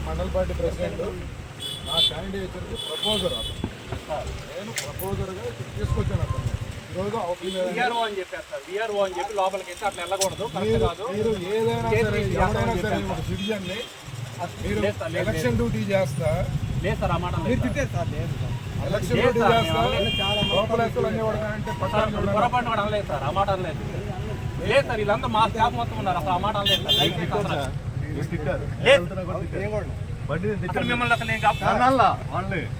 మండల party president నా క్యాండిడేచర్కి proposer నేను ప్రపోజర్గా తీసుకొచ్చాను అతను ఈరోజు అని చెప్పి లోపలికి అట్లా వెళ్ళకూడదు. మీరు ఏదైనా సరే ఎవరైనా సరే సిటిజన్ని మీరు ఎలక్షన్ డ్యూటీ చేస్తా లేదు సార్. ఆ మాట ఎలక్షన్ డ్యూటీ చేస్తా లోపల అంటే పొరపాటు కూడా అనలేదు సార్. ఆ మాట అనలేదు. లేదు సార్, వీళ్ళంతా మా స్టాఫ్ మొత్తం ఉన్నారు. అసలు ఆ మాట అనలేదు సార్. మిమ్మల్ని అసలు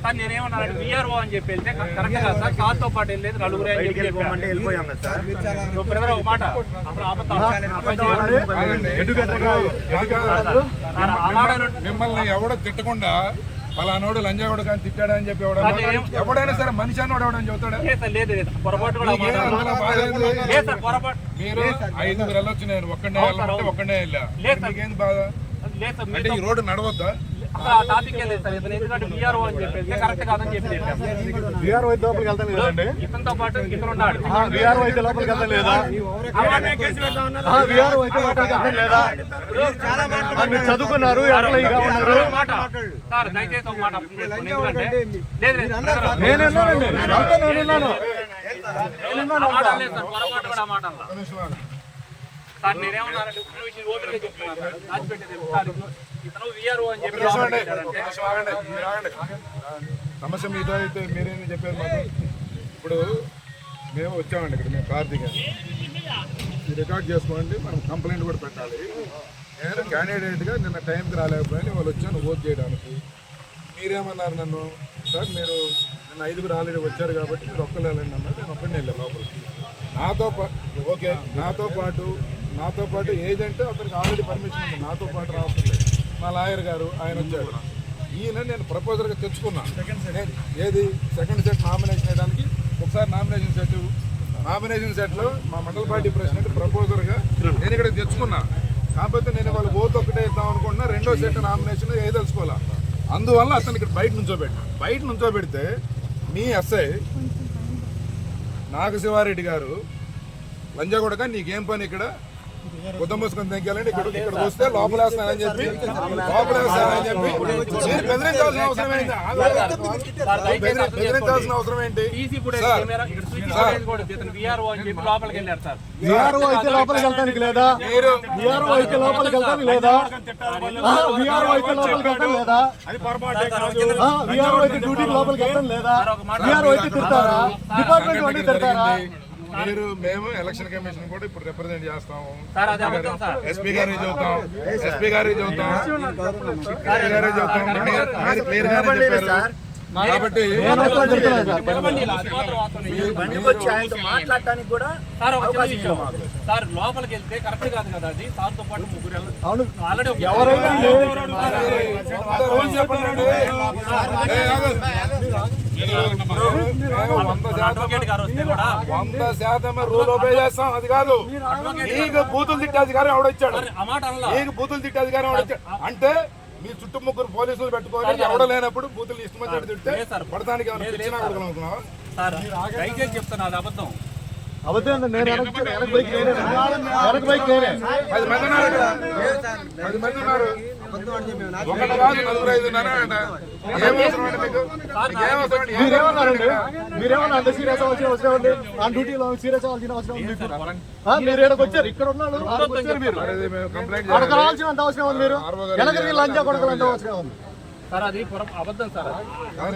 సార్ నేనేమన్నాను విఆర్ఓ అని చెప్పి వెళ్తే కరెక్ట్ కాదు సార్. కారుతో పాటు వెళ్ళేది నలుగురు అని చెప్పి బ్రదర్ ఒక మాట మిమ్మల్ని ఎవడో తిట్టకుండా పలానోడు లంజాగోడు కానీ తిట్టాడా అని చెప్పి ఎవడైనా సరే మనిషి అన్నోడు ఎవడని చెబుతాడా? లేదు పొరపాటు కూడా మీరు 5 వెళ్ళొచ్చు, నేను ఒక్కడే వెళ్ళా. మీకేంది బాధ? అంటే ఈ రోడ్డు నడవద్దా? టాపిక్ లేదు సార్. ఎందుకంటే విఆర్ఓ అని చెప్పేసి కరెక్ట్ కాదని చెప్పి ఇతనితో పాటు ఇతను ఉన్నాడు. చదువుకున్నారు సార్ దయచేసి ఒక మాట పొరపాటు కూడా మాట సార్ నేనేమన్నానంటే ఓపెన్గా చెప్తున్నాను సార్. దాచిపెట్టేది ఇతను విఆర్ఓ అని చెప్పి సమస్య మీతో అయితే మీరేమి చెప్పారు మాకు? ఇప్పుడు మేము వచ్చామండి ఇక్కడ, మేము కార్ దిగాను. మీరు రికార్డ్ చేసుకోండి, మనం కంప్లైంట్ కూడా పెట్టాలి. నేను క్యాండిడేట్గా నిన్న టైంకి రాలేకపోయాను, వాళ్ళు వచ్చాను ఓట్ చేయడానికి. మీరేమన్నారు నన్ను? సార్ మీరు నిన్న 5 ఆల్రెడీ వచ్చారు కాబట్టి మీరు ఒక్కరు వెళ్ళండి అన్నారు. నేను ఒక్కడిని వెళ్ళాను లోపలికి. ఓకే నాతో పాటు ఏజెంట్ అతనికి ఆల్రెడీ పర్మిషన్ ఉంది, నాతో పాటు రావట్లేదు. మా లాయర్ గారు ఆయన వచ్చాడు. ఈయన నేను ప్రపోజల్గా తెచ్చుకున్నాను. ఏది సెకండ్ సెట్ నామినేషన్ వేయడానికి ఒకసారి నామినేషన్ సెట్లో మా మండల పార్టీ ప్రెసిడెంట్ ప్రపోజర్గా నేను ఇక్కడ తెచ్చుకున్నా. కాకపోతే నేను వాళ్ళు ఓటు ఒకటే ఇద్దాం అనుకుంటున్నా, రెండో సెట్ నామినేషన్ వేయదలుచుకోవాలా. అందువల్ల అతను ఇక్కడ బయట నుంచోబెడితే మీ ఎస్ఐ నాగశివారెడ్డి గారు లంజాగూడగా నీకేం పని ఇక్కడ గుద్దం మూసుకొని తెంకాలంటే ఇక్కడ వస్తే లోపలేస్తానని చెప్పి బెదిరించాల్సిన అవసరం ఏంటి? లోపలికి వెళ్తానికి లేదా? డ్యూటీకి లోపలికి వెళ్తాను లేదా? తిడతారా? డిపార్ట్మెంట్ వాళ్ళు తిడతారా? మేము ఎలక్షన్ కమిషన్ కూడా ఇప్పుడు రిప్రజెంట్ చేస్తాము. ఎస్పీ గారికి చెబుతాం, క్లియర్ గానే చెప్పారు. కాబట్టి మాట్లాడటానికి కూడా సార్ లోపలికి వెళ్తే కరెక్ట్ కాదు కదా. అది సార్తో పాటు ముగ్గురు ఆల్రెడీ రూల్ ఓబే చేస్తాం. అది కాదు, నీకు బూతులు తిట్టే అధికారం ఎవడొచ్చాడు? నీకు బూతులు తిట్టే అధికారం ఎవడొచ్చాడు అంటే మీ చుట్టూ ముగ్గురు పోలీసులు పెట్టుకోవాలి. ఎవడో లేనప్పుడు బూతులు ఇష్టం వచ్చినట్టు తింటే పడటానికి అనుకున్నావా? చెప్తాను అది అబద్ధం. నేను 10 మంది ఉన్నారు. ఒకటి కాదు, 4, 5 ఉన్నారా? మీరేమన్నా అంత సీరియస్ అవ్వాల్సిన అవసరం ఉంది? ఆ డ్యూటీలో సీరియస్ అవ్వాల్సిన అవసరం ఉంది? మీరు ఎక్కడికి వచ్చారు? ఇక్కడ ఉన్నారు మీరు అడగరాల్సినంత అవసరం ఉంది. మీరు ఎలాగ లంచా కొడకలంత అవసరం ఉంది సార్. అది అబద్ధం సార్.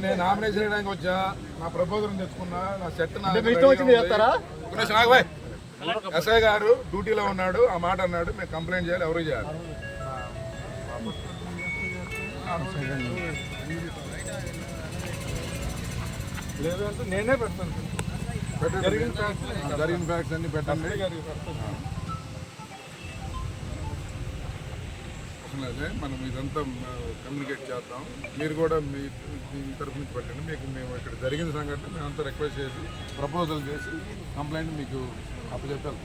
నేను నామినేషన్ చేయడానికి వచ్చా, నా ప్రపోజల్ తెచ్చుకున్నా, నా సెట్ ఇష్టం వచ్చింది చేస్తారా? ఎస్ఐ గారు డ్యూటీలో ఉన్నాడు, ఆ మాట అన్నాడు. మేము కంప్లైంట్ చేయాలి, ఎవరు చేయాలి? లేదంటే నేనే పెడతాను. జరిగిన ఫ్యాక్ట్స్ అన్ని పెట్టండి. మనం ఇదంతా కమ్యూనికేట్ చేద్దాం. మీరు కూడా మీ తరఫు నుంచి పెట్టండి. మేము ఇక్కడ జరిగిన సంఘటన మేమంతా రిక్వెస్ట్ చేసి ప్రపోజల్ చేసి కంప్లైంట్ మీకు అప్పచెప్పాలి.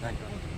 Thank you.